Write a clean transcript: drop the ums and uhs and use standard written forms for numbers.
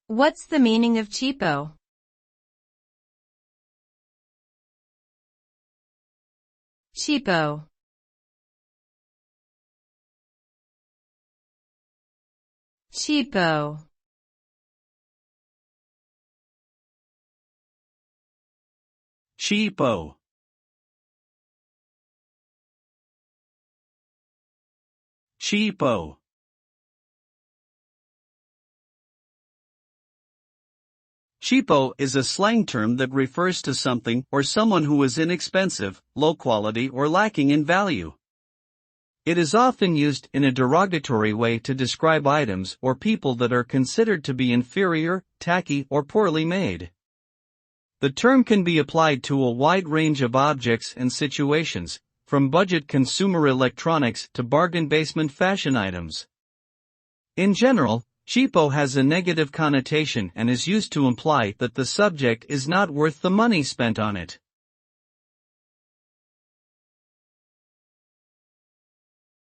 What's the meaning of cheapo? Cheapo. Cheapo. Cheapo. Cheapo. Cheapo is a slang term that refers to something or someone who is inexpensive, low quality, or lacking in value. It is often used in a derogatory way to describe items or people that are considered to be inferior, tacky, or poorly made. The term can be applied to a wide range of objects and situations, from budget consumer electronics to bargain basement fashion items. In general, cheapo has a negative connotation and is used to imply that the subject is not worth the money spent on it.